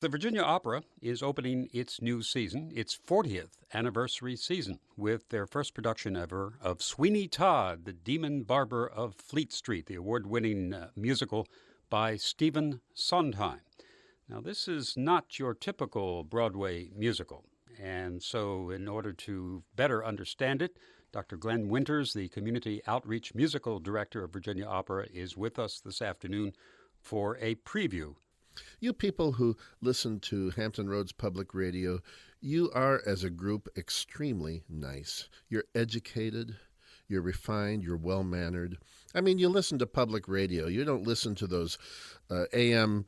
The Virginia Opera is opening its new season, its 40th anniversary season, with their first production ever of Sweeney Todd, the Demon Barber of Fleet Street, the award winning musical by Stephen Sondheim. Now, this is not your typical Broadway musical. And so, in order to better understand it, Dr. Glenn Winters, the Community Outreach Musical Director of Virginia Opera, is with us this afternoon for a preview. You people who listen to Hampton Roads Public Radio, you are, as a group, extremely nice. You're educated, you're refined, you're well-mannered. I mean, you listen to public radio. You don't listen to those AM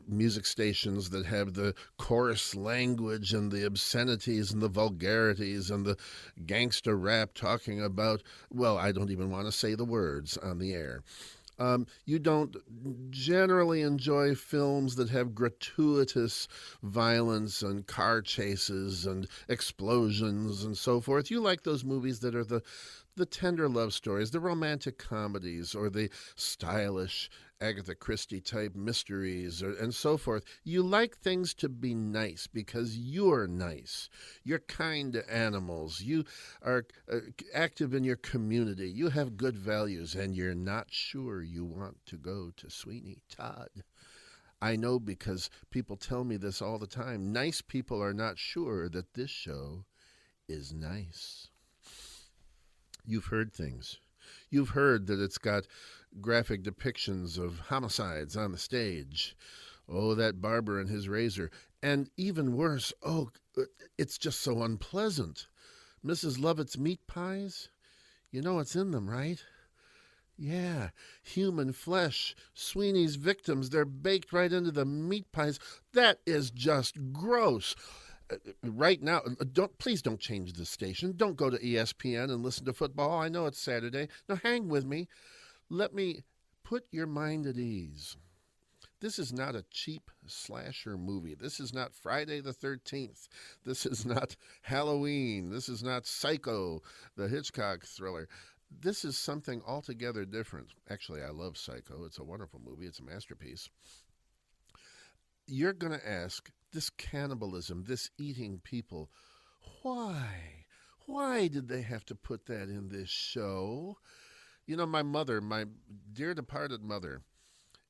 music stations that have the coarse language and the obscenities and the vulgarities and the gangster rap talking about, well, I don't even want to say the words on the air. You don't generally enjoy films that have gratuitous violence and car chases and explosions and so forth. You like those movies that are the tender love stories, the romantic comedies, or the stylish Agatha Christie type mysteries, and so forth. You like things to be nice because you're nice. You're kind to animals. You are active in your community. You have good values, and you're not sure you want to go to Sweeney Todd. I know because people tell me this all the time. Nice people are not sure that this show is nice. You've heard things. You've heard that it's got graphic depictions of homicides on the stage. Oh, that barber and his razor. And even worse, it's just so unpleasant. Mrs. Lovett's meat pies? You know what's in them, right? Yeah, human flesh. Sweeney's victims, they're baked right into the meat pies. That is just gross. Right now, please don't change the station. Don't go to ESPN and listen to football. I know it's Saturday. Now hang with me. Let me put your mind at ease. This is not a cheap slasher movie. This is not Friday the 13th. This is not Halloween. This is not Psycho, the Hitchcock thriller. This is something altogether different. Actually, I love Psycho. It's a wonderful movie. It's a masterpiece. You're going to ask, this cannibalism, this eating people, why? Why did they have to put that in this show? You know, my mother, my dear departed mother,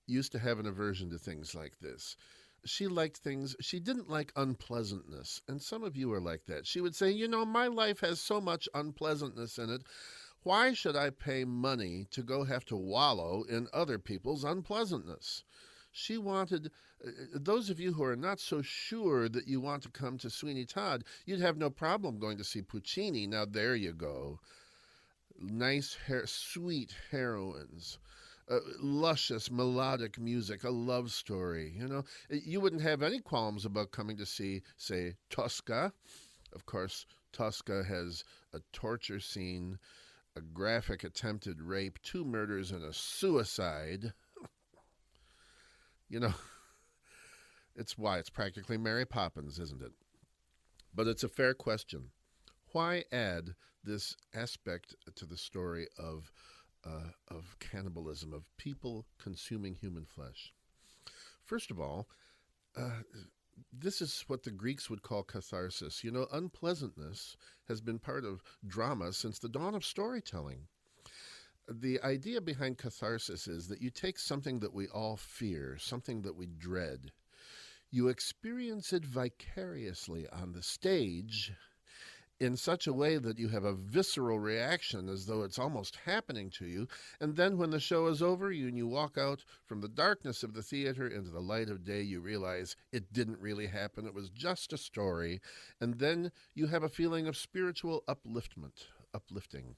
used to have an aversion to things like this. She liked things, she didn't like unpleasantness, and some of you are like that. She would say, you know, my life has so much unpleasantness in it. Why should I pay money to go have to wallow in other people's unpleasantness? She wanted, those of you who are not so sure that you want to come to Sweeney Todd, you'd have no problem going to see Puccini. Now there you go. Nice, sweet heroines, luscious melodic music, a love story. You know, you wouldn't have any qualms about coming to see, say, Tosca. Of course, Tosca has a torture scene, a graphic attempted rape, 2 murders, and a suicide. You know, it's practically Mary Poppins, isn't it? But it's a fair question. Why add this aspect to the story of cannibalism, of people consuming human flesh? First of all, this is what the Greeks would call catharsis. You know, unpleasantness has been part of drama since the dawn of storytelling. The idea behind catharsis is that you take something that we all fear, something that we dread, you experience it vicariously on the stage in such a way that you have a visceral reaction as though it's almost happening to you, and then when the show is over and you walk out from the darkness of the theater into the light of day, you realize it didn't really happen, it was just a story, and then you have a feeling of spiritual uplifting.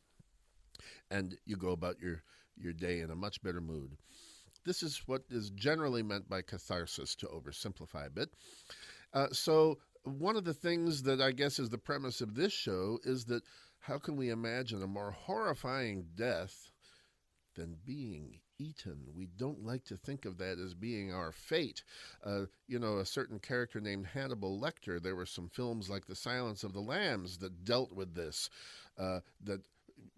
And you go about your day in a much better mood. This is what is generally meant by catharsis, to oversimplify a bit. So one of the things that I guess is the premise of this show is that how can we imagine a more horrifying death than being eaten? We don't like to think of that as being our fate. You know, a certain character named Hannibal Lecter, there were some films like The Silence of the Lambs that dealt with this, that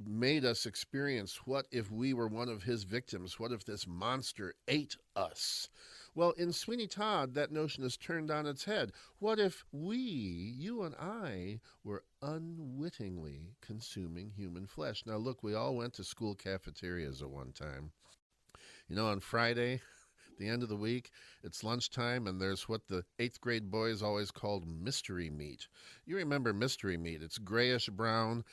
made us experience what if we were one of his victims? What if this monster ate us? Well, in Sweeney Todd, that notion is turned on its head. What if we, you and I, were unwittingly consuming human flesh? Now, look, we all went to school cafeterias at one time. You know, on Friday, the end of the week, it's lunchtime, and there's what the 8th grade boys always called mystery meat. You remember mystery meat. It's grayish brown.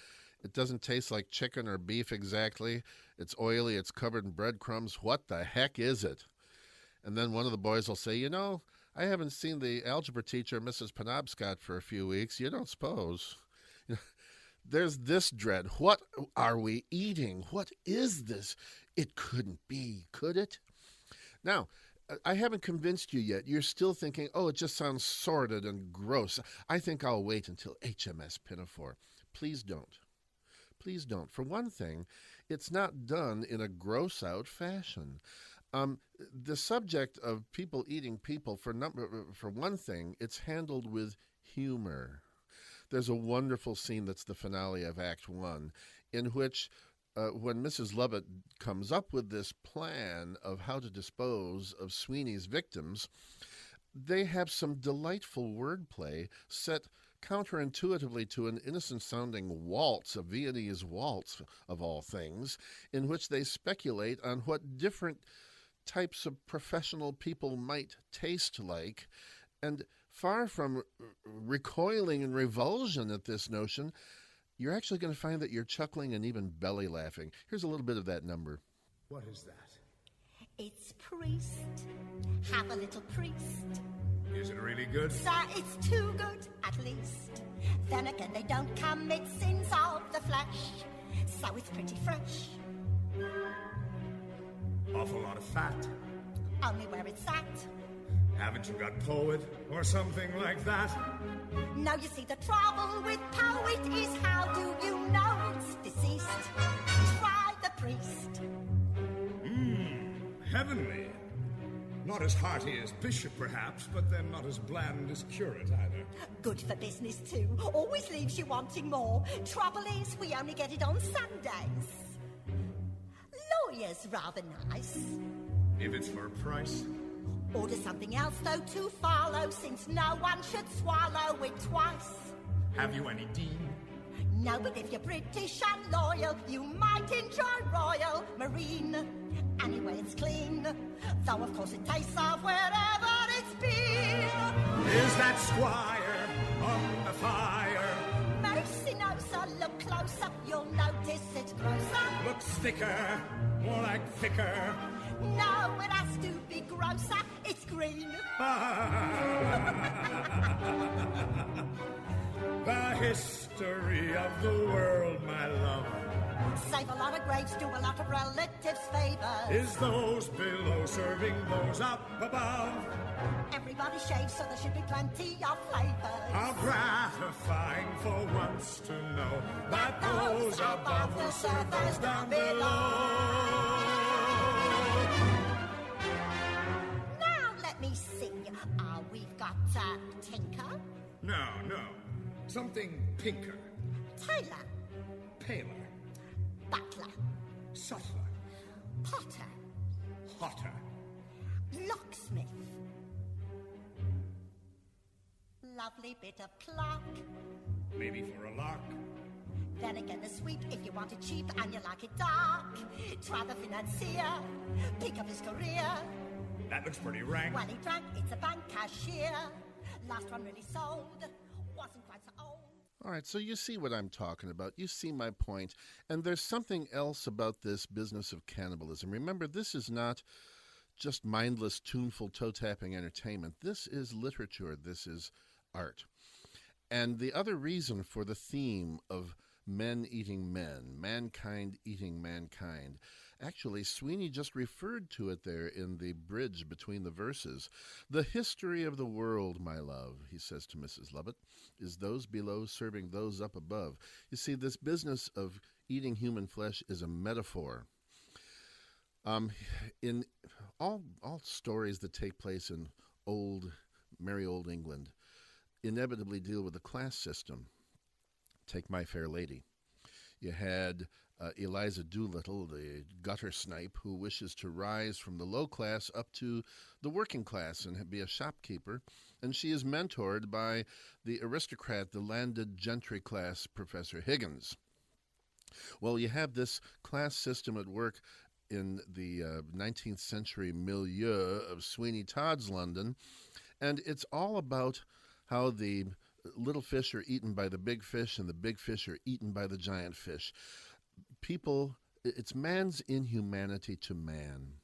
It doesn't taste like chicken or beef exactly. It's oily. It's covered in breadcrumbs. What the heck is it? And then one of the boys will say, you know, I haven't seen the algebra teacher, Mrs. Penobscot, for a few weeks. You don't suppose. There's this dread. What are we eating? What is this? It couldn't be, could it? Now, I haven't convinced you yet. You're still thinking, oh, it just sounds sordid and gross. I think I'll wait until HMS Pinafore. Please don't. Please don't. For one thing, it's not done in a gross-out fashion. The subject of people eating people, for one thing, it's handled with humor. There's a wonderful scene that's the finale of Act 1, in which when Mrs. Lovett comes up with this plan of how to dispose of Sweeney's victims, they have some delightful wordplay set counterintuitively to an innocent-sounding waltz, a Viennese waltz of all things, in which they speculate on what different types of professional people might taste like. And far from recoiling in revulsion at this notion, you're actually going to find that you're chuckling and even belly laughing. Here's a little bit of that number. What is that? It's priest. Have a little priest. Is it really good? Sir, it's too good, at least. Then again, they don't commit sins of the flesh, so it's pretty fresh. Awful lot of fat. Only where it's at. Haven't you got poet or something like that? No, you see, the trouble with poet is how do you know it's deceased? Try the priest. Heavenly. Not as hearty as bishop, perhaps, but then not as bland as curate either. Good for business, too. Always leaves you wanting more. Trouble is, we only get it on Sundays. Lawyer's rather nice. If it's for a price. Order something else, though, to follow, since no one should swallow it twice. Have you any dean? No, but if you're British and loyal, you might enjoy Royal Marine. Anyway, it's clean, though of course it tastes of wherever it's been. Is that squire on the fire? Mercy no, sir, look closer, you'll notice it's grosser. Looks thicker, more like thicker. No, it has to be grosser, it's green. The history of the world, my love, Save a lot of graves, do a lot of relatives favors. is those below serving those up above. Everybody shaves, so there should be plenty of flavors. How gratifying for once to know that those above will serve those down below. Now let me see. We've got Tinker, No. Something pinker, Tailor, paler, Butler, subtler, Potter, hotter. Locksmith. Lovely bit of clock. Maybe for a lark. Then again the sweep if you want it cheap and you like it dark. Try the financier, pick up his career. That looks pretty rank. When he drank, it's a bank cashier. Last one really sold, wasn't quite so old. All right, so you see what I'm talking about. You see my point. And there's something else about this business of cannibalism. Remember, this is not just mindless, tuneful, toe-tapping entertainment. This is literature. This is art. And the other reason for the theme of men eating men, mankind eating mankind, actually, Sweeney just referred to it there in the bridge between the verses. The history of the world, my love, he says to Mrs. Lovett, is those below serving those up above. You see, this business of eating human flesh is a metaphor. In all stories that take place in merry old England inevitably deal with the class system. Take My Fair Lady. You had Eliza Doolittle, the gutter snipe, who wishes to rise from the low class up to the working class and be a shopkeeper. And she is mentored by the aristocrat, the landed gentry class, Professor Higgins. Well, you have this class system at work in the 19th century milieu of Sweeney Todd's London, and it's all about how the little fish are eaten by the big fish and the big fish are eaten by the giant fish. It's man's inhumanity to man,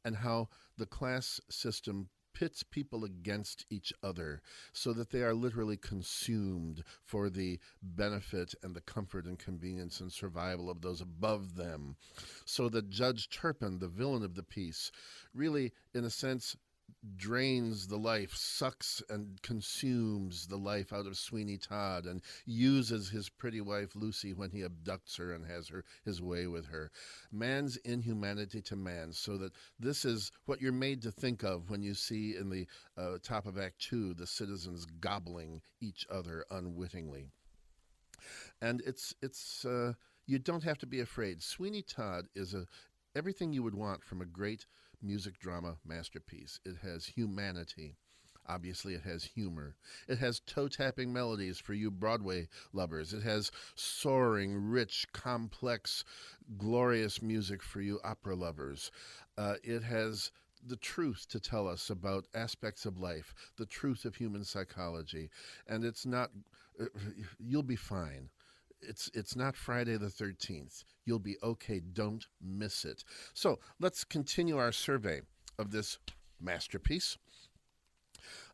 and how the class system pits people against each other so that they are literally consumed for the benefit and the comfort and convenience and survival of those above them. So that Judge Turpin, the villain of the piece, really, in a sense, drains the life, sucks and consumes the life out of Sweeney Todd, and uses his pretty wife Lucy when he abducts her and has his way with her. Man's inhumanity to man, so that this is what you're made to think of when you see in the top of Act 2 the citizens gobbling each other unwittingly. And it's you don't have to be afraid. Sweeney Todd is everything you would want from a great music drama masterpiece. It has humanity. Obviously, it has humor. It has toe-tapping melodies for you Broadway lovers. It has soaring, rich, complex, glorious music for you opera lovers. It has the truth to tell us about aspects of life, the truth of human psychology. And it's not, you'll be fine. It's not Friday the 13th. You'll be okay. Don't miss it. So let's continue our survey of this masterpiece.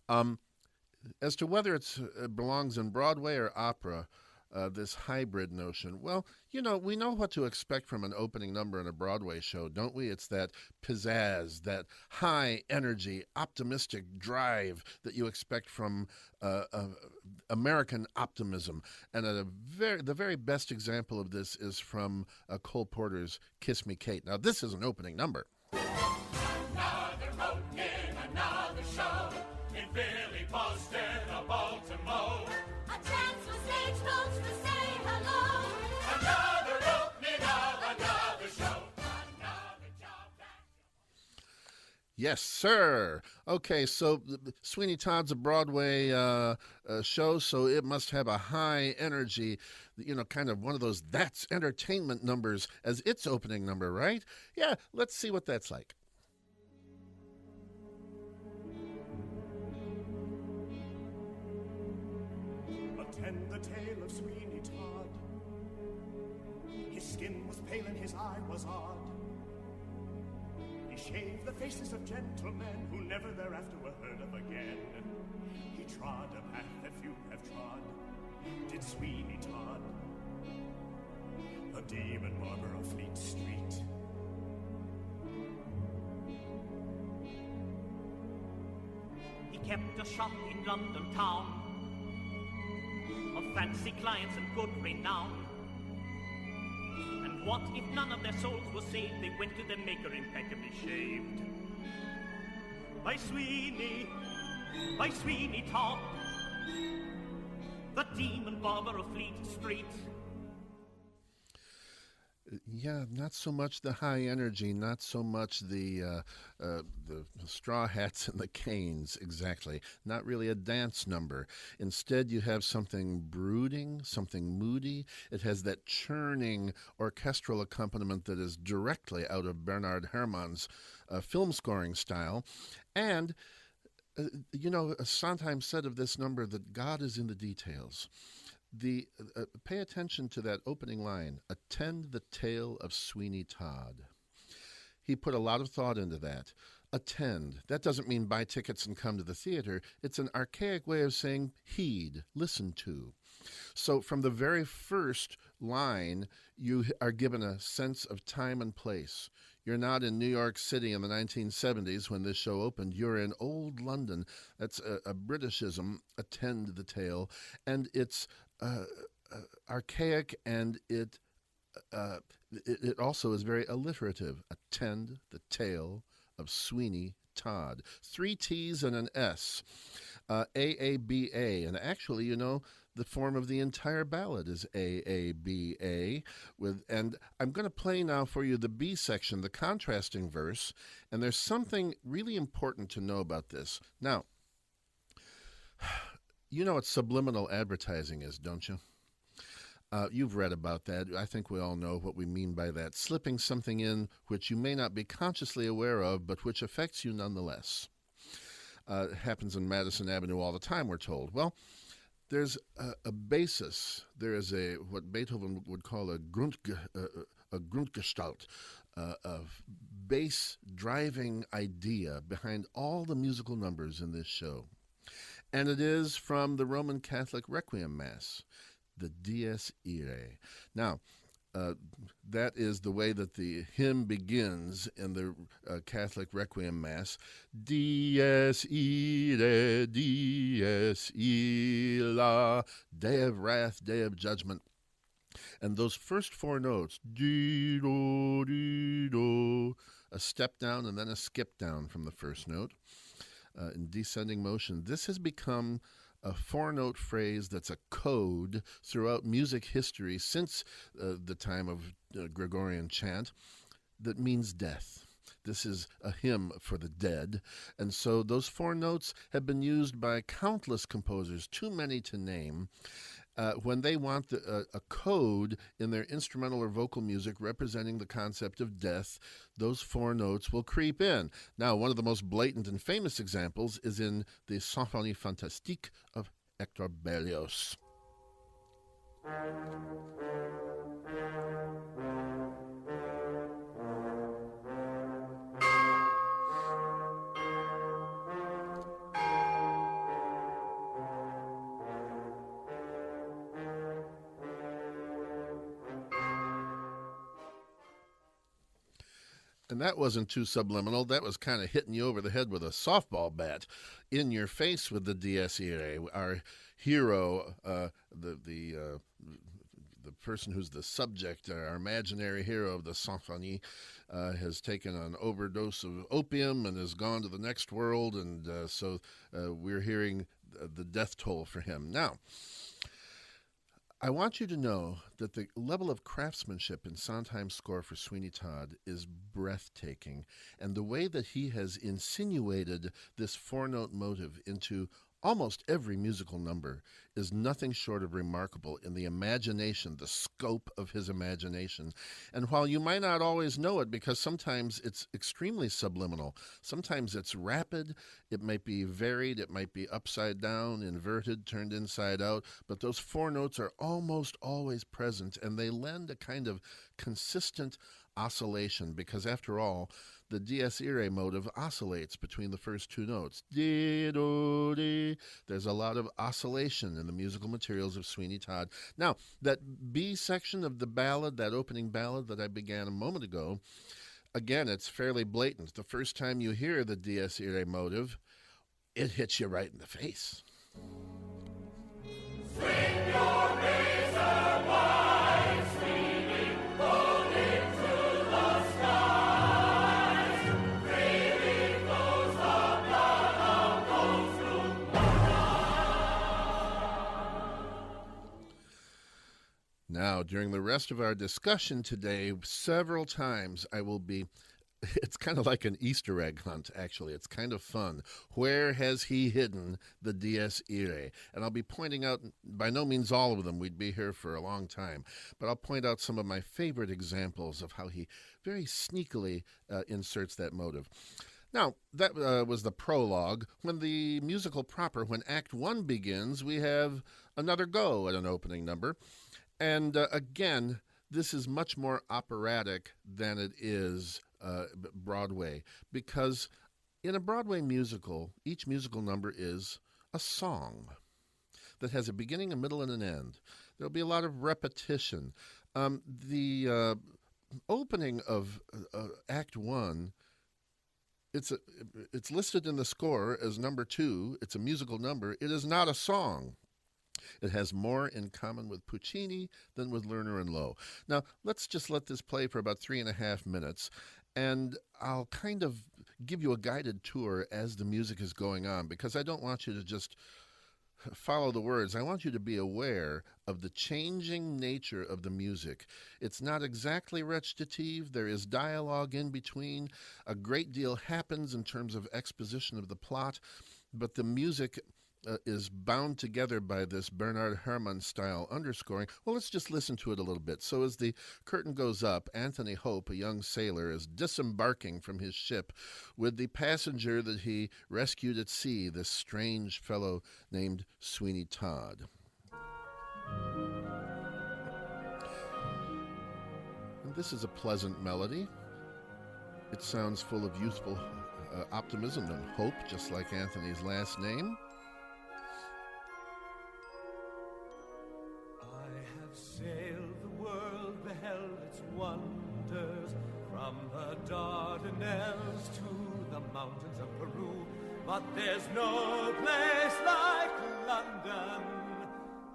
As to whether it belongs in Broadway or opera, this hybrid notion, well, we know what to expect from an opening number in a Broadway show, don't we? It's that pizzazz, that high energy, optimistic drive that you expect from American optimism. And the very best example of this is from Cole Porter's Kiss Me, Kate. Now, this is an opening number. Another opening, another show in Billy Boston of Baltimore. A chance for stagecoach to say hello. Another opening of another show. Another job back. Yes, sir. Okay, so Sweeney Todd's a Broadway show, so it must have a high energy, kind of one of those that's entertainment numbers as its opening number, right? Yeah, let's see what that's like. Attend the tale of Sweeney Todd. His skin was pale and his eye was odd. He shaved the faces of gentlemen who never thereafter were heard of again. He trod a path that few have trod, did Sweeney Todd, the demon barber of Fleet Street. He kept a shop in London town of fancy clients and good renown. And what if none of their souls were saved? They went to their maker impeccably shaved. By Sweeney Todd, the demon barber of Fleet Street. Yeah, not so much the high energy, not so much the straw hats and the canes, exactly. Not really a dance number. Instead, you have something brooding, something moody. It has that churning orchestral accompaniment that is directly out of Bernard Herrmann's film scoring style. And, Sondheim said of this number that God is in the details. Pay attention to that opening line, attend the tale of Sweeney Todd. He put a lot of thought into that. Attend. That doesn't mean buy tickets and come to the theater. It's an archaic way of saying heed, listen to. So from the very first line, you are given a sense of time and place. You're not in New York City in the 1970s when this show opened. You're in old London. That's a Britishism, attend the tale. And it's archaic, and it also is very alliterative. Attend the tale of Sweeney Todd. 3 T's and an S. AABA. And actually, the The form of the entire ballad is A-A-B-A. And I'm going to play now for you the B section, the contrasting verse, and there's something really important to know about this. Now, you know what subliminal advertising is, don't you? You've read about that. I think we all know what we mean by that. Slipping something in which you may not be consciously aware of, but which affects you nonetheless. It happens in Madison Avenue all the time, we're told. Well, there's a basis. There is what Beethoven would call a Grundgestalt, a base driving idea behind all the musical numbers in this show. And it is from the Roman Catholic Requiem Mass, the Dies Irae. Now, that is the way that the hymn begins in the Catholic Requiem Mass. Dies Irae, Dies Illa, Day of Wrath, Day of Judgment. And those first four notes, di-do, di-do, a step down and then a skip down from the first note in descending motion. This has become a four-note phrase that's a code throughout music history since the time of Gregorian chant that means death. This is a hymn for the dead. And so those four notes have been used by countless composers, too many to name, when they want a code in their instrumental or vocal music representing the concept of death. Those four notes will creep in. Now, one of the most blatant and famous examples is in the Symphonie Fantastique of Hector Berlioz. And that wasn't too subliminal. That was kind of hitting you over the head with a softball bat in your face with the Dies Irae. Our hero, the person who's the subject, our imaginary hero of the symphonie, has taken an overdose of opium and has gone to the next world. And so we're hearing the death toll for him. Now, I want you to know that the level of craftsmanship in Sondheim's score for Sweeney Todd is breathtaking, and the way that he has insinuated this four-note motive into almost every musical number is nothing short of remarkable in the imagination, the scope of his imagination. And while you might not always know it, because sometimes it's extremely subliminal, sometimes it's rapid, it might be varied, it might be upside down, inverted, turned inside out, but those four notes are almost always present, and they lend a kind of consistent oscillation, because after all, the Dies Irae motive oscillates between the first two notes. Di-do-di. There's a lot of oscillation in the musical materials of Sweeney Todd. Now, that B section of the ballad, that opening ballad that I began a moment ago, again, it's fairly blatant. The first time you hear the Dies Irae motive, it hits you right in the face. Swing your razor wide, Sweeney, hold it to the skies. Freely flows the blood of those who die. Now, during the rest of our discussion today, several times I will be... It's kind of like an Easter egg hunt, actually. It's kind of fun. Where has he hidden the Dies Irae? And I'll be pointing out, by no means all of them, we'd be here for a long time, but I'll point out some of my favorite examples of how he very sneakily inserts that motive. Now, that was the prologue. When the musical proper, when Act 1 begins, we have another go at an opening number. And again, this is much more operatic than it is Broadway, because in a Broadway musical, each musical number is a song that has a beginning, a middle, and an end. There'll be a lot of repetition. The opening of Act 1, it's listed in the score as number 2. It's a musical number. It is not a song. It has more in common with Puccini than with Lerner and Loewe. Now, let's just let this play for about 3.5 minutes, and I'll kind of give you a guided tour as the music is going on, because I don't want you to just follow the words. I want you to be aware of the changing nature of the music. It's not exactly recitative. There is dialogue in between. A great deal happens in terms of exposition of the plot, but the music is bound together by this Bernard Herrmann style underscoring. Well, let's just listen to it a little bit. So as the curtain goes up, Anthony Hope, a young sailor, is disembarking from his ship with the passenger that he rescued at sea, this strange fellow named Sweeney Todd. And this is a pleasant melody. It sounds full of youthful optimism and hope, just like Anthony's last name. Sailed the world, beheld its wonders, from the Dardanelles to the mountains of Peru. But there's no place like London.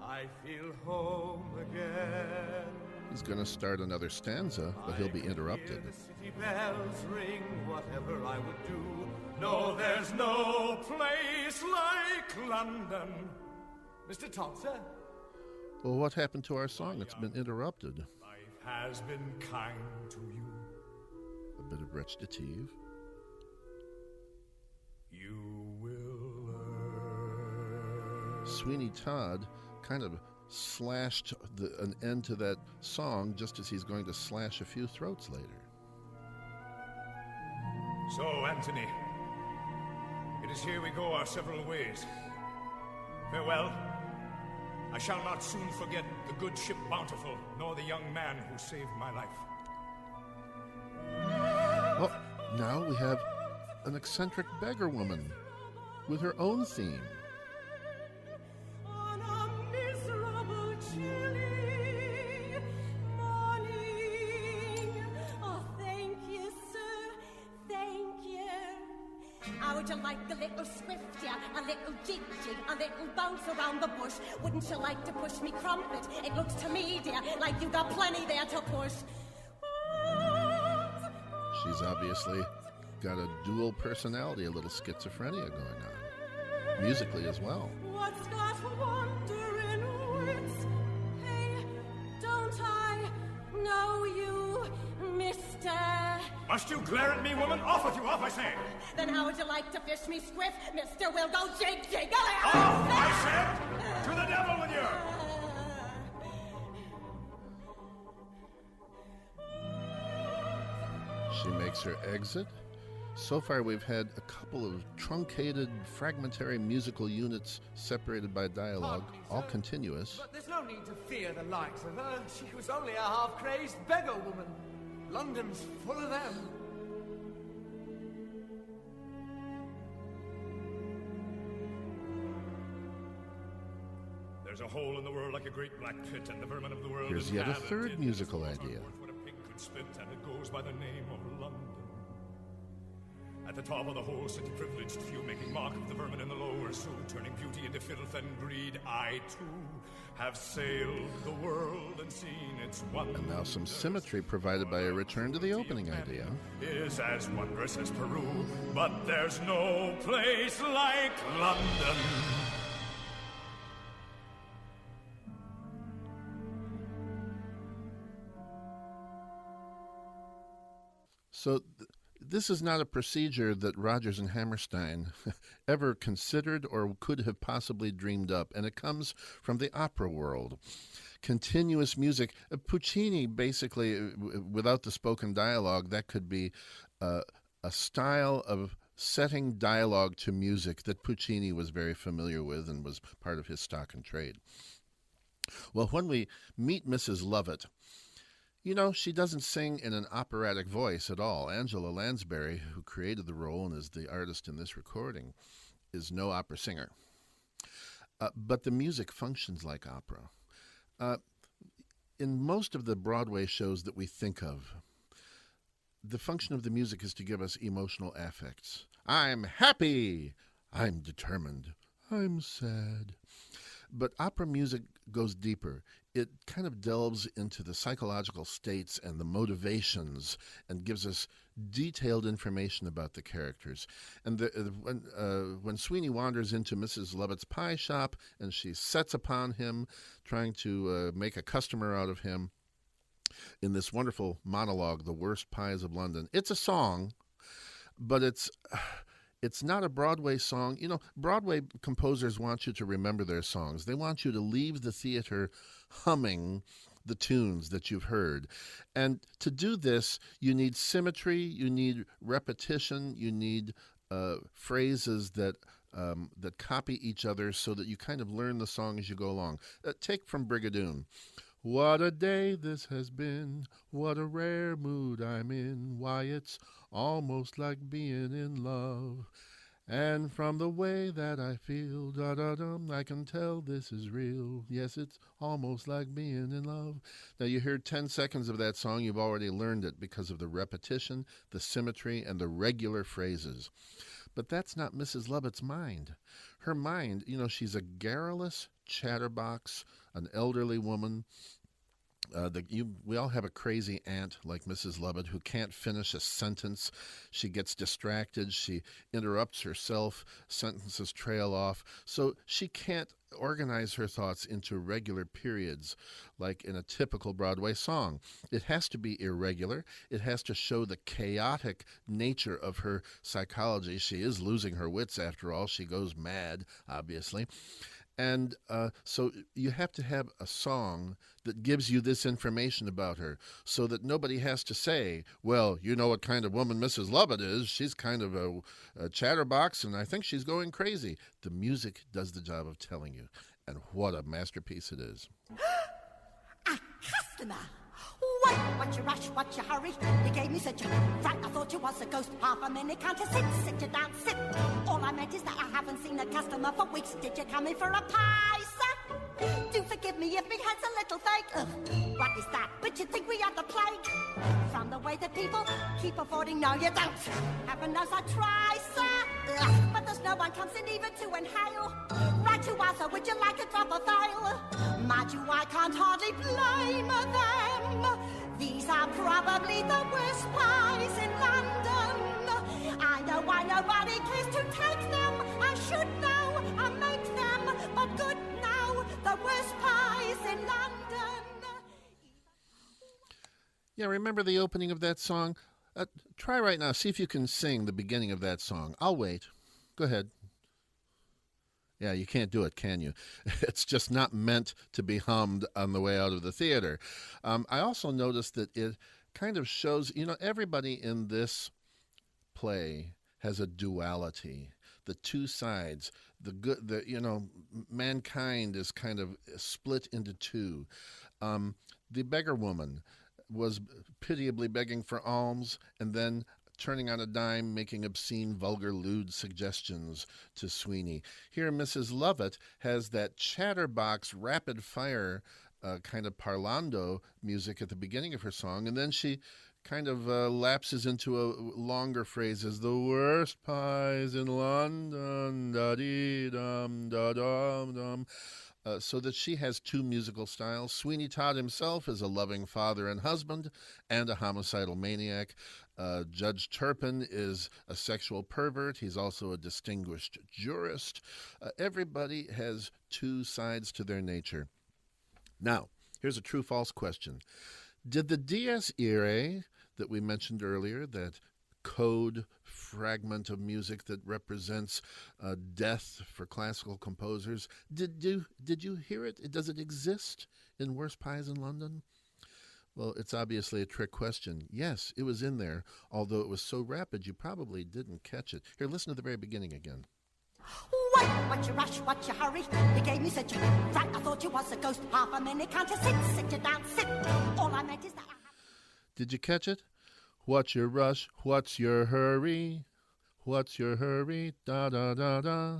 I feel home again. He's going to start another stanza, but he'll be interrupted. The city bells ring, whatever I would do. No, there's no place like London. Mr. Todd, sir? Well, what happened to our song? It's been interrupted. Life has been kind to you. A bit of recitative. You will learn. Sweeney Todd kind of slashed an end to that song just as he's going to slash a few throats later. So, Anthony, it is here we go our several ways. Farewell. I shall not soon forget the good ship Bountiful, nor the young man who saved my life. Oh, now we have an eccentric beggar woman with her own theme. On a miserable, chilly morning. Oh, thank you, sir, thank you. How would you like a little swift, yeah? A little jig, a little bounce around the bush? Wouldn't you like to push me crumpet? It looks to me, dear, like you got plenty there to push. She's obviously got a dual personality, a little schizophrenia going on, musically as well. What's got wandering wits? Hey, don't I know you, mister? Must you glare at me, woman? Off with you, off, I say! Then how would you like to fish me squiff, mister? We'll go jig, jig. Off, I said! To the devil with you! She makes her exit. So far, we've had a couple of truncated, fragmentary musical units separated by dialogue, all continuous. But there's no need to fear the likes of her. She was only a half-crazed beggar woman. London's full of them. There's a hole in the world like a great black pit, and the vermin of the world Here's is yet a gathered third in musical this idea. what a pig could spit, and it goes by the name of London. At the top of the whole city, privileged few making mock of the vermin in the lower zoo, turning beauty into filth and greed. I too have sailed the world and seen its wonders. And now some symmetry provided by a return to the opening idea. Is as wondrous as Peru, but there's no place like London. So this is not a procedure that Rodgers and Hammerstein ever considered or could have possibly dreamed up, and it comes from the opera world. Continuous music. Puccini, basically, without the spoken dialogue, that could be a style of setting dialogue to music that Puccini was very familiar with and was part of his stock and trade. Well, when we meet Mrs. Lovett, you know, she doesn't sing in an operatic voice at all. Angela Lansbury, who created the role and is the artist in this recording, is no opera singer. But the music functions like opera. In most of the Broadway shows that we think of, the function of the music is to give us emotional affects. I'm happy. I'm determined. I'm sad. But opera music goes deeper. It kind of delves into the psychological states and the motivations and gives us detailed information about the characters. And when Sweeney wanders into Mrs. Lovett's pie shop and she sets upon him, trying to make a customer out of him, in this wonderful monologue, The Worst Pies of London, it's a song, but it's not a Broadway song. You know, Broadway composers want you to remember their songs. They want you to leave the theater humming the tunes that you've heard. And to do this, you need symmetry, you need repetition, you need phrases that copy each other so that you kind of learn the song as you go along. Take from Brigadoon. What a day this has been, what a rare mood I'm in, why it's almost like being in love. And from the way that I feel, da-da-dum, I can tell this is real. Yes, it's almost like being in love. Now, you heard 10 seconds of that song. You've already learned it because of the repetition, the symmetry, and the regular phrases. But that's not Mrs. Lovett's mind. Her mind, you know, she's a garrulous chatterbox, an elderly woman. We all have a crazy aunt like Mrs. Lovett who can't finish a sentence. She gets distracted. She interrupts herself. Sentences trail off. So she can't organize her thoughts into regular periods like in a typical Broadway song. It has to be irregular. It has to show the chaotic nature of her psychology. She is losing her wits after all. She goes mad, obviously. And so you have to have a song that gives you this information about her so that nobody has to say, well, you know what kind of woman Mrs. Lovett is. She's kind of a chatterbox, and I think she's going crazy. The music does the job of telling you. And what a masterpiece it is. A customer! Wait, what you rush, what you hurry? You gave me such a fright, I thought you was a ghost. Half a minute, can't you sit you down, sit. All I meant is that I haven't seen a customer for weeks. Did you come in for a pie, sir? Do forgive me if me head's a little fake. Ugh, what is that? But you think we are the plague? From the way that people keep affording, no you don't. Heaven knows I try, sir. Ugh, but there's no one comes in even to inhale. Right to answer, would you like a drop of ale? Mind you, I can't hardly blame them. These are probably the worst pies in London. I know why nobody cares to take them. I should know, I make them, but good now, the worst pies in London. Yeah, remember the opening of that song? Try right now. See if you can sing the beginning of that song. I'll wait. Go ahead. Yeah, you can't do it, can you? It's just not meant to be hummed on the way out of the theater. I also noticed that it kind of shows, you know, everybody in this play has a duality. The two sides, mankind is kind of split into two. The beggar woman was pitiably begging for alms and then turning on a dime, making obscene, vulgar, lewd suggestions to Sweeney. Here, Mrs. Lovett has that chatterbox, rapid-fire kind of parlando music at the beginning of her song, and then she kind of lapses into a longer phrases, the worst pies in London, da-dee-dum, da-dum-dum. So that she has two musical styles. Sweeney Todd himself is a loving father and husband and a homicidal maniac. Judge Turpin is a sexual pervert. He's also a distinguished jurist. Everybody has two sides to their nature. Now, here's a true-false question. Did the dies irae that we mentioned earlier, that code fragment of music that represents death for classical composers, did you hear it? Does it exist in Worst Pies in London? Well, it's obviously a trick question. Yes, it was in there, although it was so rapid you probably didn't catch it. Here, listen to the very beginning again. Wait, what you rush, what you hurry? You gave me such a fright, I thought you was a ghost. Half a minute, can't you sit you down, sit. All I meant is that Did you catch it? What's your rush? What's your hurry? What's your hurry? Da da da da.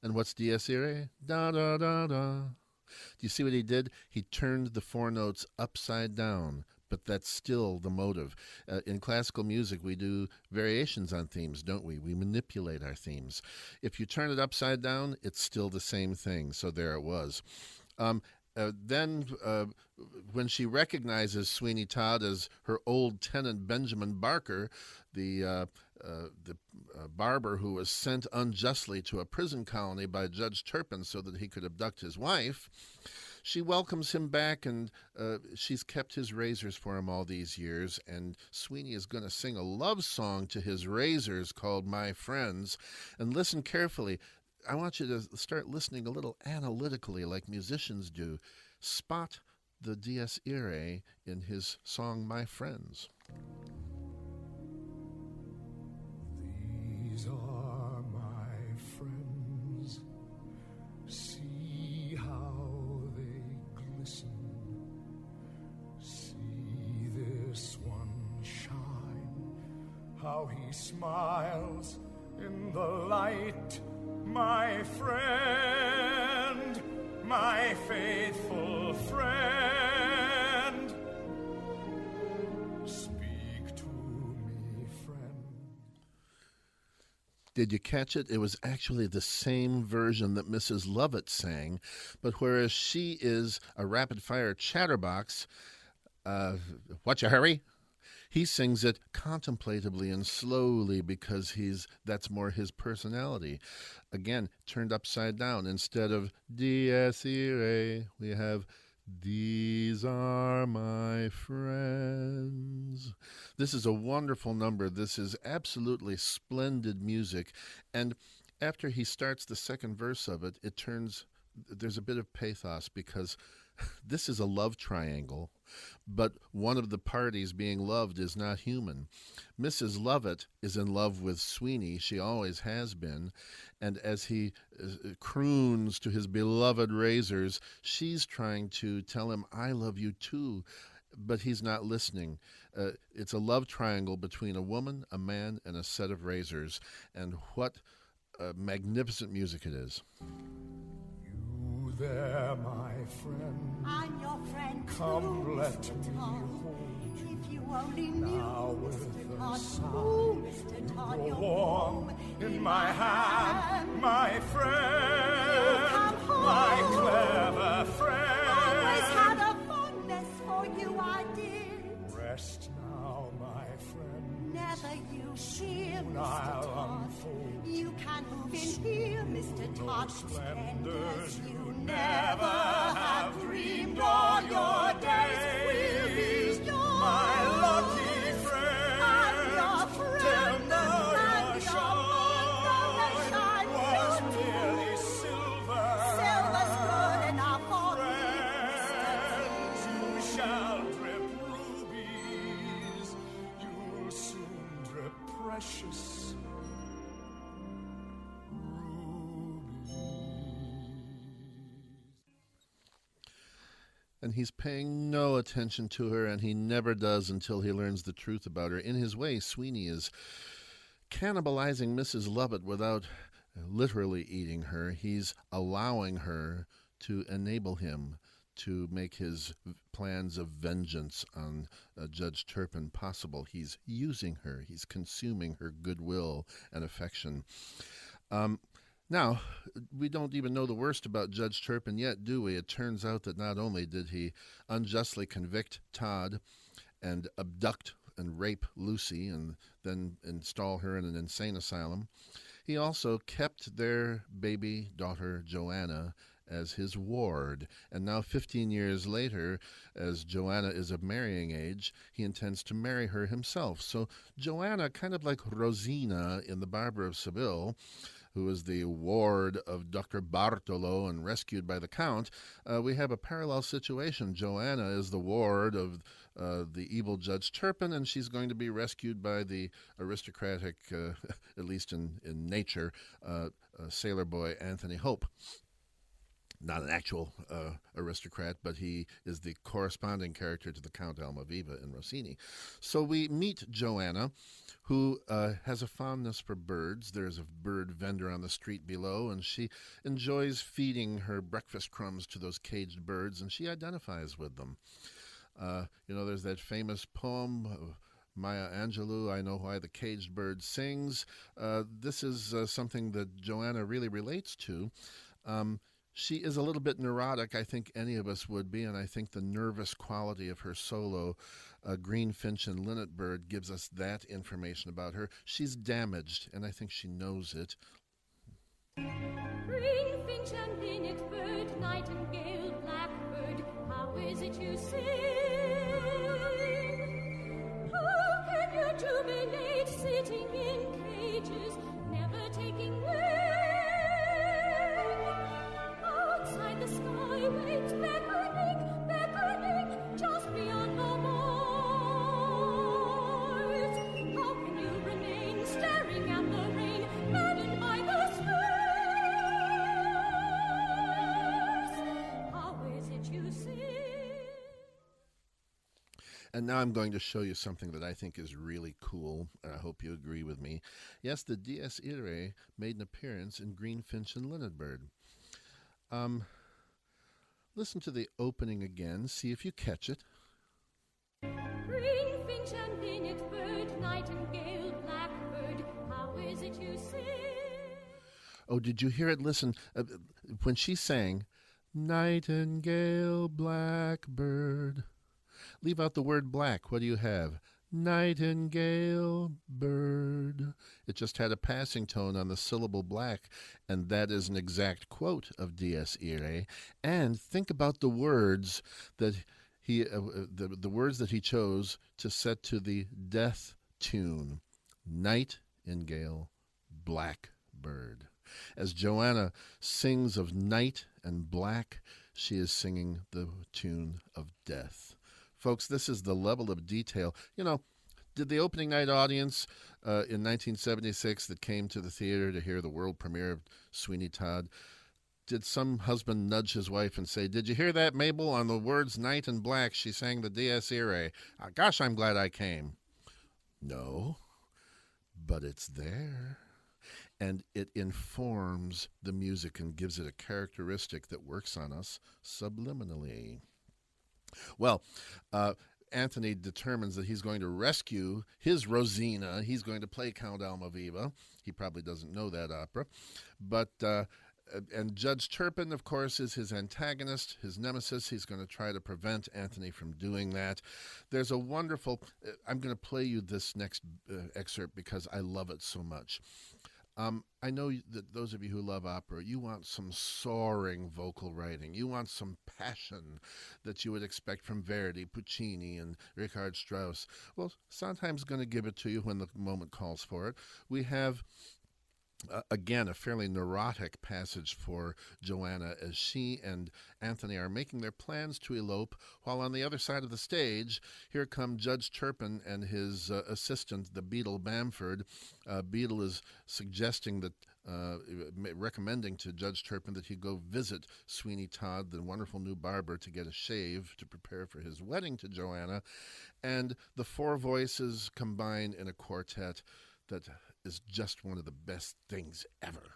And what's dies irae? Da da da da. Do you see what he did? He turned the four notes upside down. but that's still the motive. In classical music, we do variations on themes, don't we? We manipulate our themes. If you turn it upside down, it's still the same thing. So there it was. Then, when she recognizes Sweeney Todd as her old tenant Benjamin Barker, the barber who was sent unjustly to a prison colony by Judge Turpin so that he could abduct his wife, she welcomes him back, and she's kept his razors for him all these years, and Sweeney is going to sing a love song to his razors called My Friends. And listen carefully. I want you to start listening a little analytically like musicians do. Spot the dies irae in his song My Friends. These are my friends. See how they glisten. See this one shine. How he smiles in the light. My friend, my faithful friend, speak to me, friend. Did you catch it? It was actually the same version that Mrs. Lovett sang, but whereas she is a rapid-fire chatterbox, whatcha hurry? He sings it contemplatively and slowly because that's more his personality. Again, turned upside down. Instead of dies irae, we have these are my friends. This is a wonderful number. This is absolutely splendid music. And after he starts the second verse of it, there's a bit of pathos because this is a love triangle, but one of the parties being loved is not human. Mrs. Lovett is in love with Sweeney. She always has been. And as he croons to his beloved razors, she's trying to tell him, I love you too. But he's not listening. It's a love triangle between a woman, a man, and a set of razors. And what magnificent music it is. You there, my friend. I'm your friend. Come, too, let Mr. me Todd. hold you. If you only knew, Now with Mr. the Todd, sun, oh, Mr. Todd, you're you're warm in my hand, my You friend, come home. my clever friend. Always had a fondness for you, I did. Rest now, my friend. Never you fear, Soon Mr. I'll Todd. unfold You can move in here, Mr. Todd. splendors you you never have dreamed all your days will be yours. my lucky friend. I'm your friend. Till now I'm your your shine was beauty. merely silver. Silver's good enough for me, Friends, Mr. T. you shall drip rubies. You'll soon drip precious And he's paying no attention to her, and he never does until he learns the truth about her. In his way, Sweeney is cannibalizing Mrs. Lovett without literally eating her. He's allowing her to enable him to make his plans of vengeance on Judge Turpin possible. He's using her. He's consuming her goodwill and affection. Now, we don't even know the worst about Judge Turpin yet, do we? It turns out that not only did he unjustly convict Todd and abduct and rape Lucy and then install her in an insane asylum, he also kept their baby daughter, Joanna, as his ward. And now 15 years later, as Joanna is of marrying age, he intends to marry her himself. So Joanna, kind of like Rosina in The Barber of Seville, who is the ward of Dr. Bartolo and rescued by the Count, we have a parallel situation. Joanna is the ward of the evil Judge Turpin, and she's going to be rescued by the aristocratic, at least in nature, sailor boy Anthony Hope. Not an actual aristocrat, but he is the corresponding character to the Count Almaviva in Rossini. So we meet Joanna, who has a fondness for birds. There's a bird vendor on the street below, and she enjoys feeding her breakfast crumbs to those caged birds, and she identifies with them. There's that famous poem, Maya Angelou, I Know Why the Caged Bird Sings. This is something that Joanna really relates to. She is a little bit neurotic, I think any of us would be, and I think the nervous quality of her solo, Greenfinch and Linnet Bird, gives us that information about her. She's damaged, and I think she knows it. Greenfinch and linnet bird, nightingale, blackbird, how is it you sing? How can you jubilate sitting in cages, never taking wing? Outside the sky waits beckoning, beckoning, just beyond the Mars. How can you remain staring at the rain, maddened by the stars? How is it you see? And now I'm going to show you something that I think is really cool, and I hope you agree with me. Yes, the Dies Irae made an appearance in Greenfinch and Linnet Bird. Listen to the opening again, see if you catch it. Greenfinch and linnet bird, nightingale, blackbird, how is it you sing? Oh, did you hear it? Listen, when she sang, nightingale, blackbird, leave out the word black. What do you have? Nightingale, bird. It just had a passing tone on the syllable black, and that is an exact quote of Dies Irae. And think about the words that he, the words that he chose to set to the death tune. Nightingale, blackbird. As Joanna sings of night and black, she is singing the tune of death. Folks, this is the level of detail. Did the opening night audience in 1976 that came to the theater to hear the world premiere of Sweeney Todd, did some husband nudge his wife and say, "Did you hear that, Mabel? On the words night and black, she sang the Dies Irae. Gosh, I'm glad I came." No, but it's there. And it informs the music and gives it a characteristic that works on us subliminally. Well, Anthony determines that he's going to rescue his Rosina. He's going to play Count Almaviva. He probably doesn't know that opera. But and Judge Turpin, of course, is his antagonist, his nemesis. He's going to try to prevent Anthony from doing that. There's a wonderful... I'm going to play you this next excerpt because I love it so much. I know that those of you who love opera, you want some soaring vocal writing. You want some passion that you would expect from Verdi, Puccini, and Richard Strauss. Well, Sondheim's going to give it to you when the moment calls for it. We have, again, a fairly neurotic passage for Joanna as she and Anthony are making their plans to elope, while on the other side of the stage, here come Judge Turpin and his assistant, the Beadle Bamford. Beadle is suggesting that, recommending to Judge Turpin that he go visit Sweeney Todd, the wonderful new barber, to get a shave to prepare for his wedding to Joanna. And the four voices combine in a quartet that is just one of the best things ever.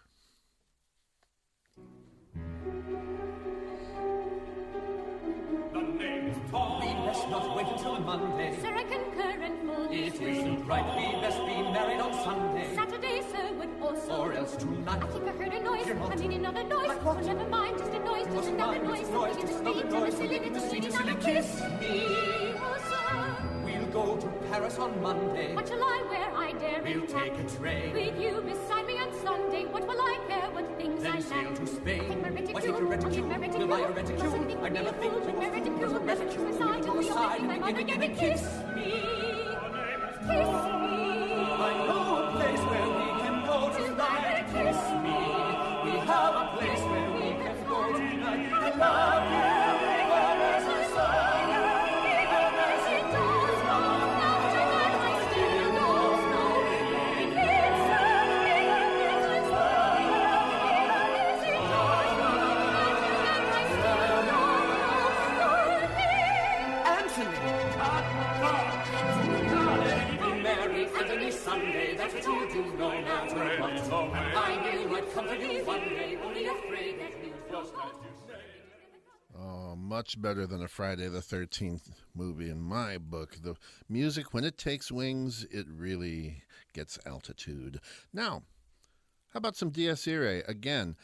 The name is Todd. We must not wait till Monday. Sir, I concur and fully It isn't right, we best be married on Sunday. Saturday, sir, would also. Or else tonight. I think I heard a noise. Hear not. I mean another noise. Like what? Oh, never mind, just a noise, just another noise. Something in the street, and a silly little lady down a Kiss me. Oh, sir, We'll go to Paris on Monday. what shall I wear? I dare We'll in tack. take a train. With you beside me on Sunday, what will I care what things I Then sail lack? to Spain. Take my reticule, Why take your reticule? I'll take my reticule. We'll buy a reticule. Mustn't think I never me a think fool, you take a my fool. reticule. There's a Message reticule. to my side, You'll till go we all aside think my and mother give gave me me a kiss kiss. me. The name is Kiss me. I know a place where we can go tonight. Kiss me. We have a place where we can go tonight. I love you. Even as I saw you. Even as it does not. After that I still don't know. Even as I saw you. Even as it does not. After that I still don't know. Anthony. Be merry, Anthony, Sunday. That's what you'll do no matter what. And I knew I'd come to you one day, only afraid that you'd forget. much better than a Friday the 13th movie in my book. The music, when it takes wings, it really gets altitude. Now, how about some Dies Irae? Again,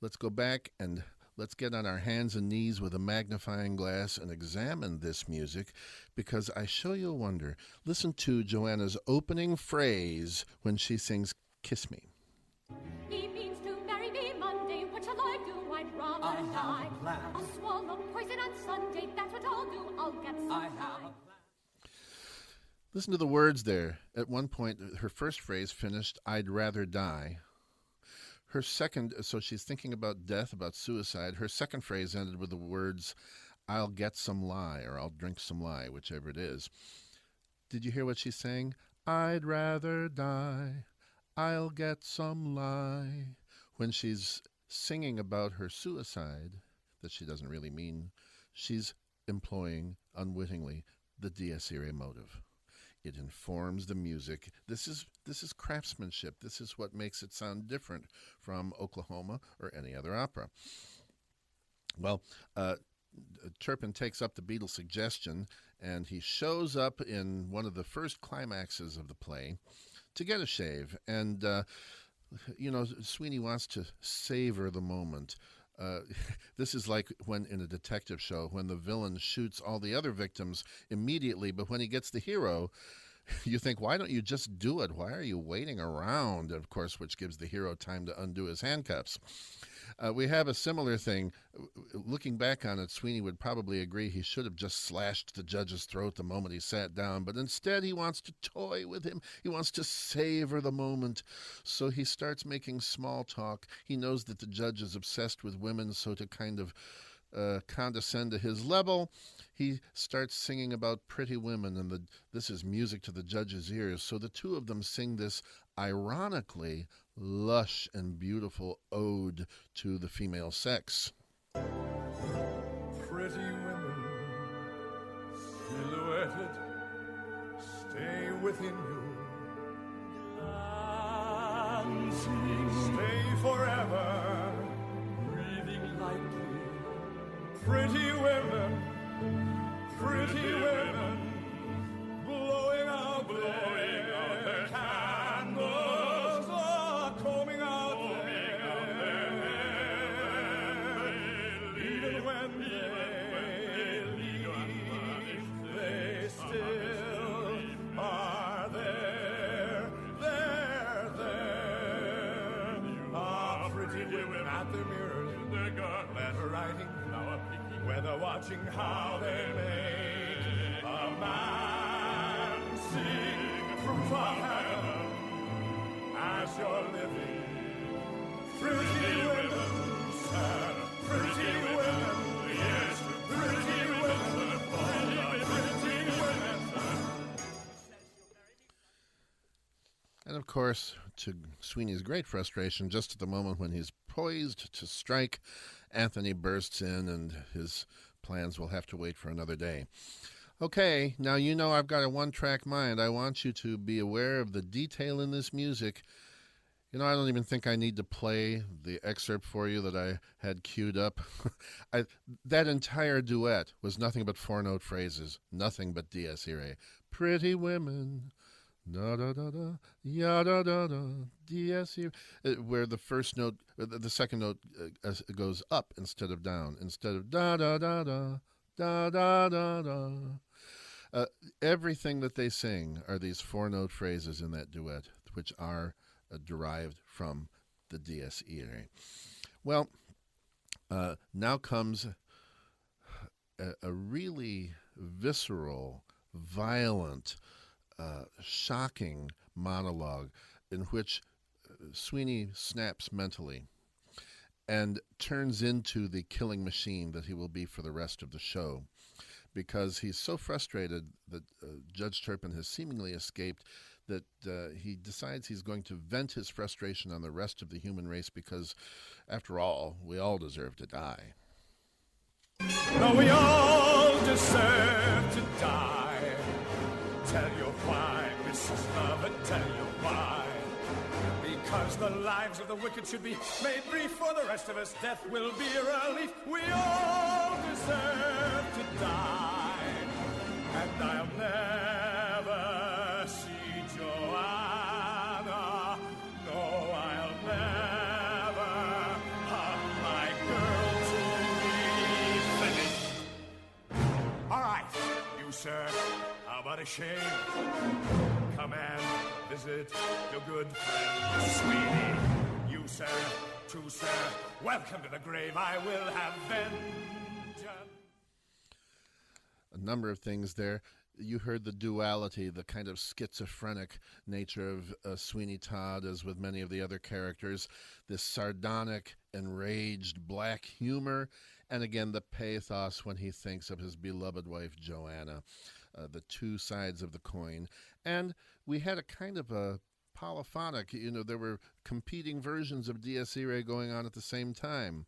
let's go back and let's get on our hands and knees with a magnifying glass and examine this music, because I show you a wonder. Listen to Joanna's opening phrase when she sings Kiss Me. He means to marry me Monday. What shall I do? I'd rather die. I'll swallow poison on Sunday. That's what I'll do. I'll get some pie. Listen to the words there. At one point, her first phrase finished, I'd rather die. Her second, so she's thinking about death, about suicide. Her second phrase ended with the words, I'll get some lie, or I'll drink some lie, whichever it is. Did you hear what she's saying? I'd rather die. I'll get some lie. When she's singing about her suicide, that she doesn't really mean, she's employing, unwittingly, the Dies Irae motive. It informs the music. This is craftsmanship. This is what makes it sound different from Oklahoma or any other opera. Well, Turpin takes up the Beatles' suggestion, and he shows up in one of the first climaxes of the play to get a shave. And, Sweeney wants to savor the moment. This is like when in a detective show, when the villain shoots all the other victims immediately, but when he gets the hero, you think, why don't you just do it? Why are you waiting around? Of course, which gives the hero time to undo his handcuffs. We have a similar thing. Looking back on it, Sweeney would probably agree he should have just slashed the judge's throat the moment he sat down, but instead he wants to toy with him. He wants to savor the moment. So he starts making small talk. He knows that the judge is obsessed with women, so to kind of condescend to his level, he starts singing about pretty women, and this is music to the judge's ears. So the two of them sing this ironically lush and beautiful ode to the female sex. Pretty women, silhouetted, stay within you, glancing, stay forever, breathing lightly. Pretty women, blowing out their candles, combing out their hair. Even when they leave, they still are there. Ah, pretty women at their mirrors, letter writing, whether watching how they make a man sing proof of heaven as you're living. Pretty women, sir, pretty women, yes, pretty women, pretty women. And of course, to Sweeney's great frustration, just at the moment when he's poised to strike, Anthony bursts in, and his plans will have to wait for another day. Okay, now you know I've got a one-track mind. I want you to be aware of the detail in this music. You know, I don't even think I need to play the excerpt for you that I had queued up. That entire duet was nothing but four-note phrases, nothing but Dies Irae. Pretty women, da-da-da-da, ya-da-da-da, Dies Irae. Where the first note, the second note goes up instead of down, instead of da-da-da-da, da-da-da-da. Everything that they sing are these four-note phrases in that duet, which are derived from the Dies Irae. Well, now comes a really visceral, violent, shocking monologue in which Sweeney snaps mentally and turns into the killing machine that he will be for the rest of the show, because he's so frustrated that Judge Turpin has seemingly escaped that he decides he's going to vent his frustration on the rest of the human race, because, after all, we all deserve to die. No, we all deserve to die. Tell you why, Mrs. Lover, tell you why. Because the lives of the wicked should be made brief, for the rest of us death will be a relief. We all deserve what a shame. Come and visit your good friend Sweeney. You, sir, too, sir, welcome to the grave. I will have vengeance. A number of things there. You heard the duality, the kind of schizophrenic nature of Sweeney Todd, as with many of the other characters, this sardonic, enraged black humor, and again the pathos when he thinks of his beloved wife Joanna, the two sides of the coin. And we had a kind of a polyphonic, there were competing versions of Dies Irae going on at the same time.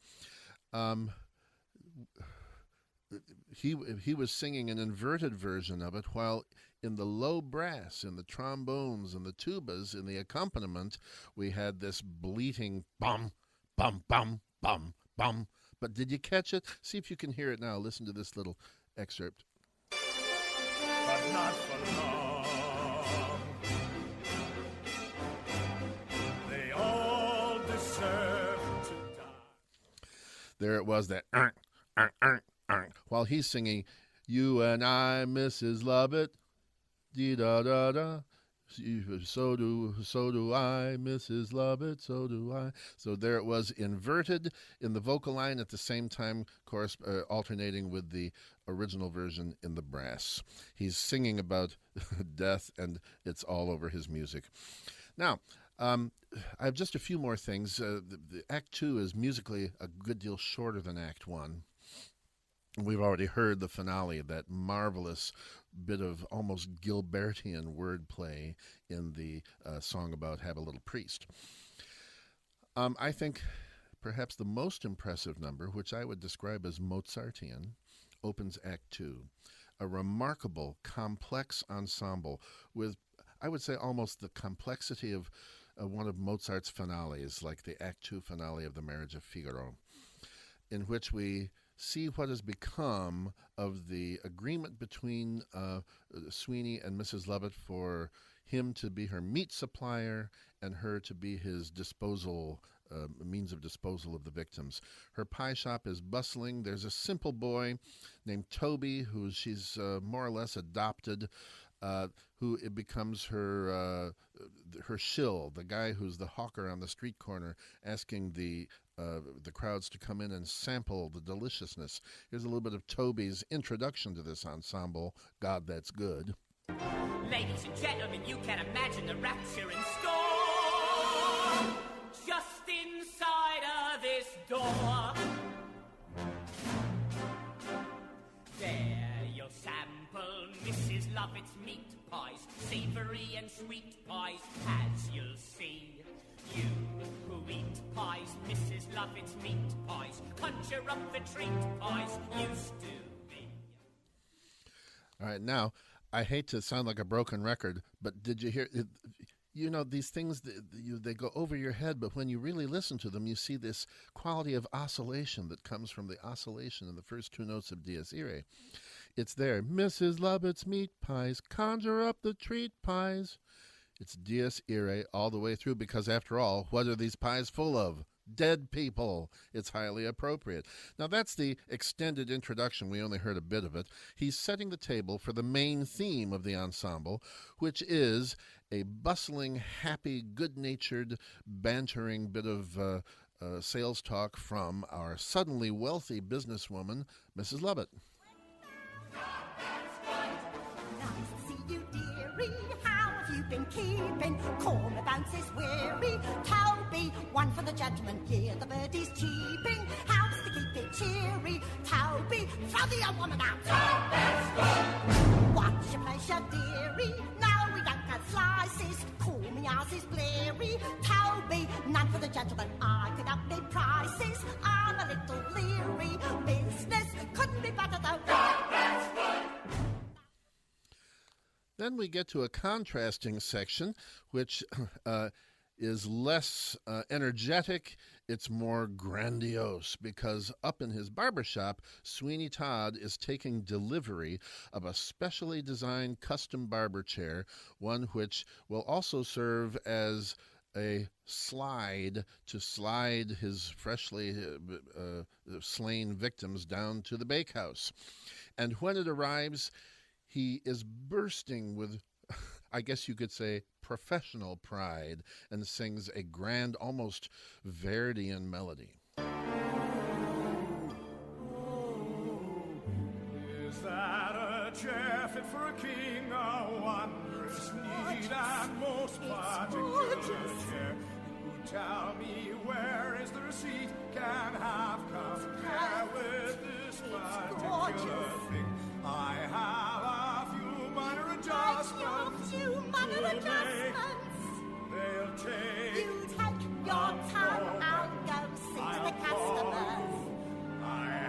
He was singing an inverted version of it, while in the low brass, in the trombones and the tubas, in the accompaniment, we had this bleating bum, bum, bum, bum, bum. But did you catch it? See if you can hear it now. Listen to this little excerpt. But not for long. They all deserve to die. There it was, that while he's singing, you and I, Mrs. Lovett, dee-da-da-da, so do I, Mrs. Lovett, so do I. So there it was, inverted in the vocal line, at the same time alternating with the original version in the brass. He's singing about death, and it's all over his music. Now, I have just a few more things. The Act 2 is musically a good deal shorter than Act 1. We've already heard the finale, that marvelous bit of almost Gilbertian wordplay in the song about Have a Little Priest. I think perhaps the most impressive number, which I would describe as Mozartian, opens Act 2. A remarkable, complex ensemble with, I would say, almost the complexity of one of Mozart's finales, like the Act 2 finale of The Marriage of Figaro, in which we see what has become of the agreement between Sweeney and Mrs. Lovett for him to be her meat supplier and her to be his disposal, means of disposal of the victims. Her pie shop is bustling. There's a simple boy named Toby, who she's more or less adopted, who it becomes her shill, the guy who's the hawker on the street corner, asking the crowds to come in and sample the deliciousness. Here's a little bit of Toby's introduction to this ensemble, God That's Good. Ladies and gentlemen, you can imagine the rapture in store just inside of this door. There you'll sample Mrs. Lovett's meat pies, savory and sweet pies, as you'll see. You who eat pies, Mrs. Lovett's meat pies, conjure up the treat pies used to be. All right, now, I hate to sound like a broken record, but did you hear it? These things, they go over your head, but when you really listen to them, you see this quality of oscillation that comes from the oscillation in the first two notes of Dies Irae. It's there. Mrs. Lovett's meat pies, conjure up the treat pies. It's Dies Irae all the way through, because after all, what are these pies full of? Dead people. It's highly appropriate. Now, that's the extended introduction. We only heard a bit of it. He's setting the table for the main theme of the ensemble, which is a bustling, happy, good-natured, bantering bit of sales talk from our suddenly wealthy businesswoman, Mrs. Lovett. Nice to see you, dearie. How have you been keeping? Corn bounce is weary. Toby, one for the gentleman. Hear the birdies cheeping. How's to keep it cheery? Toby, throw the young woman out. That's good. What's your pleasure, dearie? Now we don't cut slices. Call me ours is blurry. Toby, none for the gentleman. I could up me prices. I'm a little leery. Business couldn't be better though. That's good. Then we get to a contrasting section, which is less energetic. It's more grandiose, because up in his barbershop, Sweeney Todd is taking delivery of a specially designed custom barber chair, one which will also serve as a slide to slide his freshly slain victims down to the bakehouse. And when it arrives, He is bursting with, I guess you could say, professional pride, and sings a grand, almost Verdian melody. Is that a chair fit for a king, a wondrous, neat, and most particular chair? You tell me, where is the receipt? Can have compare with this particular thing. I have a few minor adjustments. They'll take. You take your time, I'll go see to the customers. I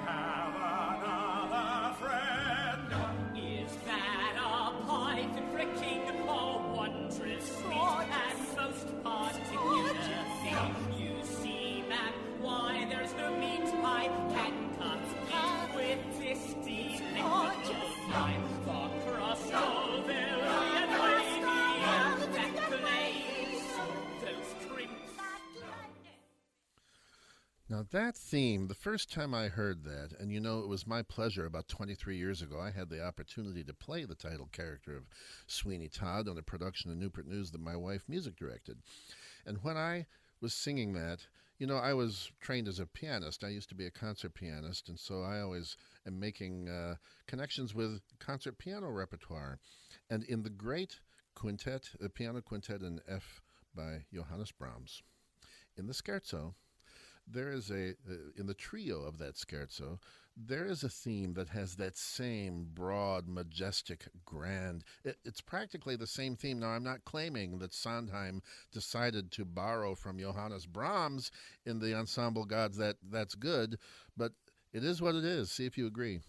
have another friend. Is that a python for a king, or wondrous, sweet, and most particular thing? You see, man, why there's no meat I can compete with this delectable line. For Crossovillian lady that plays those crimps. Now that theme, the first time I heard that, and you know, it was my pleasure about 23 years ago, I had the opportunity to play the title character of Sweeney Todd on a production of Newport News that my wife music directed. And when I was singing that, you know, I was trained as a pianist. I used to be a concert pianist, and so I always am making connections with concert piano repertoire. And in the great quintet, the piano quintet in F by Johannes Brahms, in the scherzo, there is in the trio of that scherzo, there is a theme that has that same broad, majestic, grand. It's practically the same theme. Now, I'm not claiming that Sondheim decided to borrow from Johannes Brahms in the Ensemble Gods. That's good, but it is what it is. See if you agree.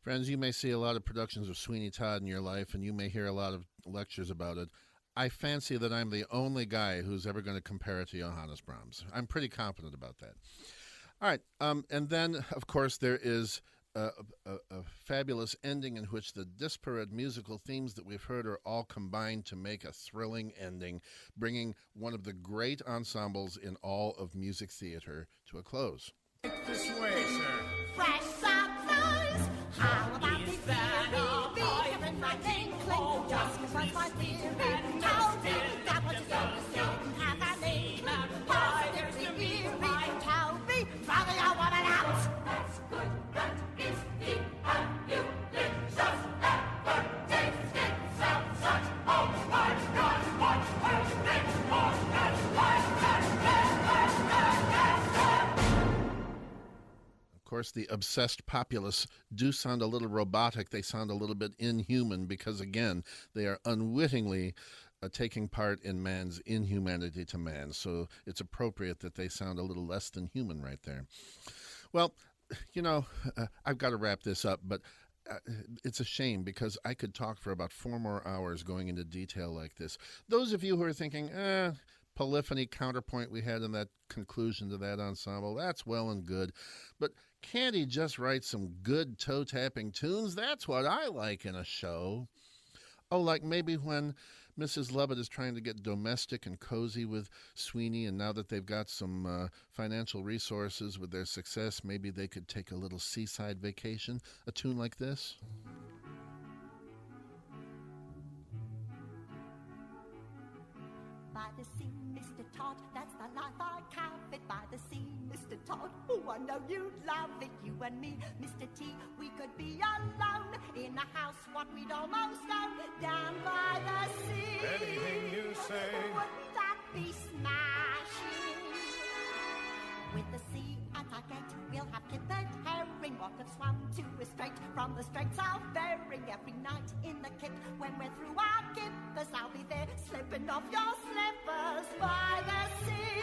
Friends, you may see a lot of productions of Sweeney Todd in your life, and you may hear a lot of lectures about it. I fancy that I'm the only guy who's ever going to compare it to Johannes Brahms. I'm pretty confident about that. All right, and then, of course, there is a fabulous ending in which the disparate musical themes that we've heard are all combined to make a thrilling ending, bringing one of the great ensembles in all of music theater to a close. This way, sir. Fresh surprise! How about this theory? Different from Inkling, just because my theory told me that what you don't see have a name. Positively eerie, tell me, rather you want it out. That's good, that is the ambulicious everything sounds such, oh my God, what a thing, oh, that's Of course, the obsessed populace do sound a little robotic. They sound a little bit inhuman because, again, they are unwittingly taking part in man's inhumanity to man. So it's appropriate that they sound a little less than human right there. Well, you know, I've got to wrap this up, but it's a shame because I could talk for about 4 more hours going into detail like this. Those of you who are thinking, polyphony counterpoint we had in that conclusion to that ensemble, that's well and good, but can't he just write some good toe-tapping tunes? That's what I like in a show. Oh, like maybe when Mrs. Lovett is trying to get domestic and cozy with Sweeney, and now that they've got some financial resources with their success, maybe they could take a little seaside vacation, a tune like this. By the sea, Mr. Todd, that's the life I covet. By the sea, Mr. Todd, oh, I know you'd love it. You and me, Mr. T, we could be alone in a house what we'd almost own down by the sea. Anything you say. Wouldn't that be smashing? With the sea at our gate, we'll have kid and herring. What have swum to a strait from the straits of Bering. Every night in the kit, when we're through our gippers, I'll be there slipping off your slippers by the sea.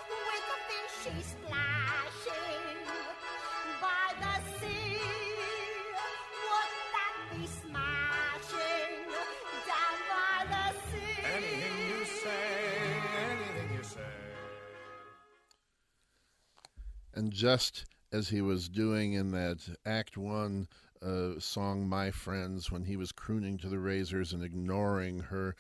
With And just as he was doing in that Act One song, My Friends, when he was crooning to the Razors and ignoring her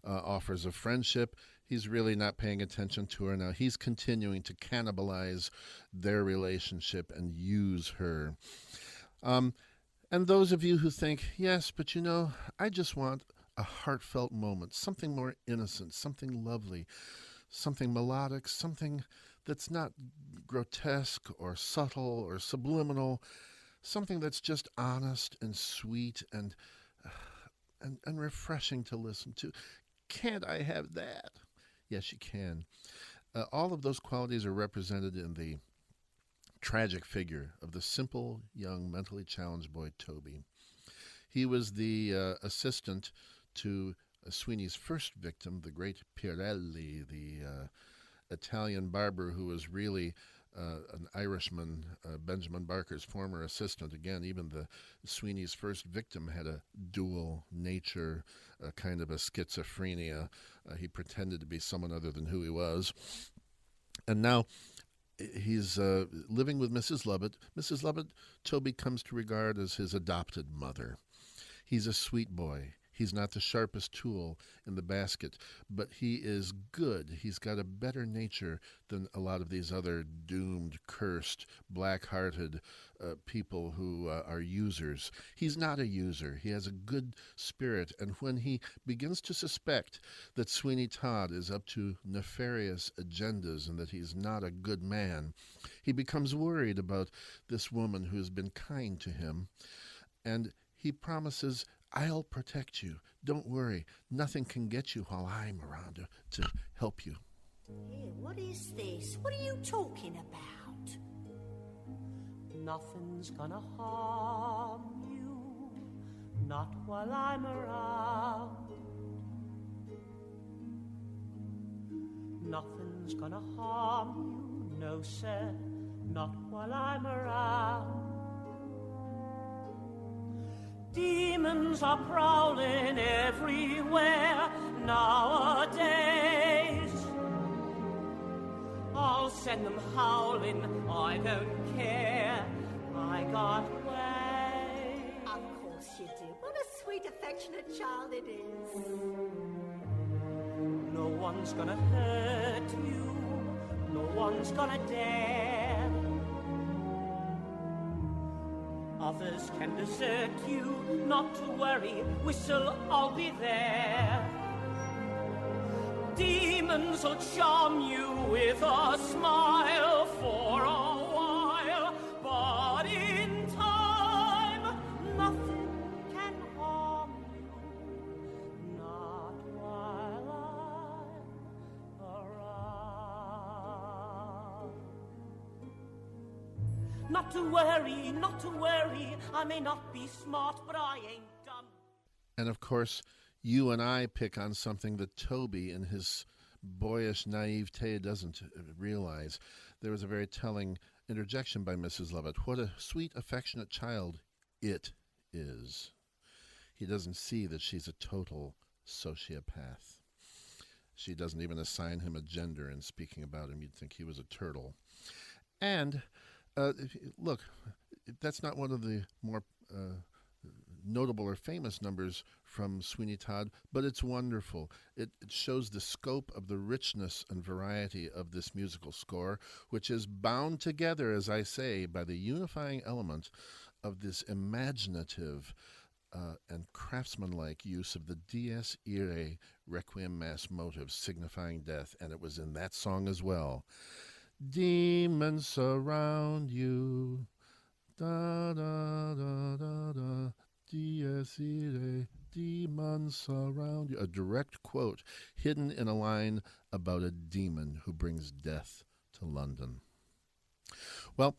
offers of friendship, he's really not paying attention to her now. He's continuing to cannibalize their relationship and use her. And those of you who think, yes, but I just want a heartfelt moment, something more innocent, something lovely, something melodic, something that's not grotesque or subtle or subliminal, something that's just honest and sweet and refreshing to listen to. Can't I have that? Yes, you can. All of those qualities are represented in the tragic figure of the simple, young, mentally challenged boy, Toby. He was the assistant to Sweeney's first victim, the great Pirelli, the Italian barber who was really an Irishman, Benjamin Barker's former assistant. Again, even the Sweeney's first victim had a dual nature, kind of a schizophrenia. He pretended to be someone other than who he was. And now he's living with Mrs. Lovett. Mrs. Lovett, Toby comes to regard as his adopted mother. He's a sweet boy. He's not the sharpest tool in the basket, but he is good. He's got a better nature than a lot of these other doomed, cursed, black-hearted people who are users. He's not a user. He has a good spirit, and when he begins to suspect that Sweeney Todd is up to nefarious agendas and that he's not a good man, he becomes worried about this woman who has been kind to him, and he promises, I'll protect you. Don't worry. Nothing can get you while I'm around to help you. Hey, what is this? What are you talking about? Nothing's gonna harm you, not while I'm around. Nothing's gonna harm you, no sir, not while I'm around. Demons are prowling everywhere nowadays. I'll send them howling, I don't care. I got way. Of course you do. What a sweet, affectionate child it is. No one's gonna hurt you, no one's gonna dare. Others can desert you, not to worry, whistle, I'll be there. Demons will charm you with a smile for a while, but in time, nothing can harm you, not while I'm around. Not to worry, I may not be smart, but I ain't dumb. And of course, you and I pick on something that Toby, in his boyish naivete, doesn't realize. There was a very telling interjection by Mrs. Lovett. What a sweet, affectionate child it is. He doesn't see that she's a total sociopath. She doesn't even assign him a gender in speaking about him. You'd think he was a turtle. And look, that's not one of the more notable or famous numbers from Sweeney Todd, but it's wonderful. It shows the scope of the richness and variety of this musical score, which is bound together, as I say, by the unifying element of this imaginative and craftsmanlike use of the Dies Irae Requiem Mass motive signifying death, and it was in that song as well. Demons surround you, da da da da da, Dies Irae, demons surround you. A direct quote hidden in a line about a demon who brings death to London. Well,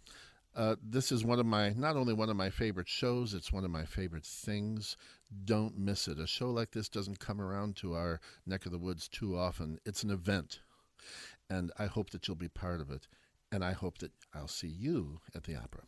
this is not only one of my favorite shows, it's one of my favorite things. Don't miss it. A show like this doesn't come around to our neck of the woods too often. It's an event, and I hope that you'll be part of it, and I hope that I'll see you at the opera.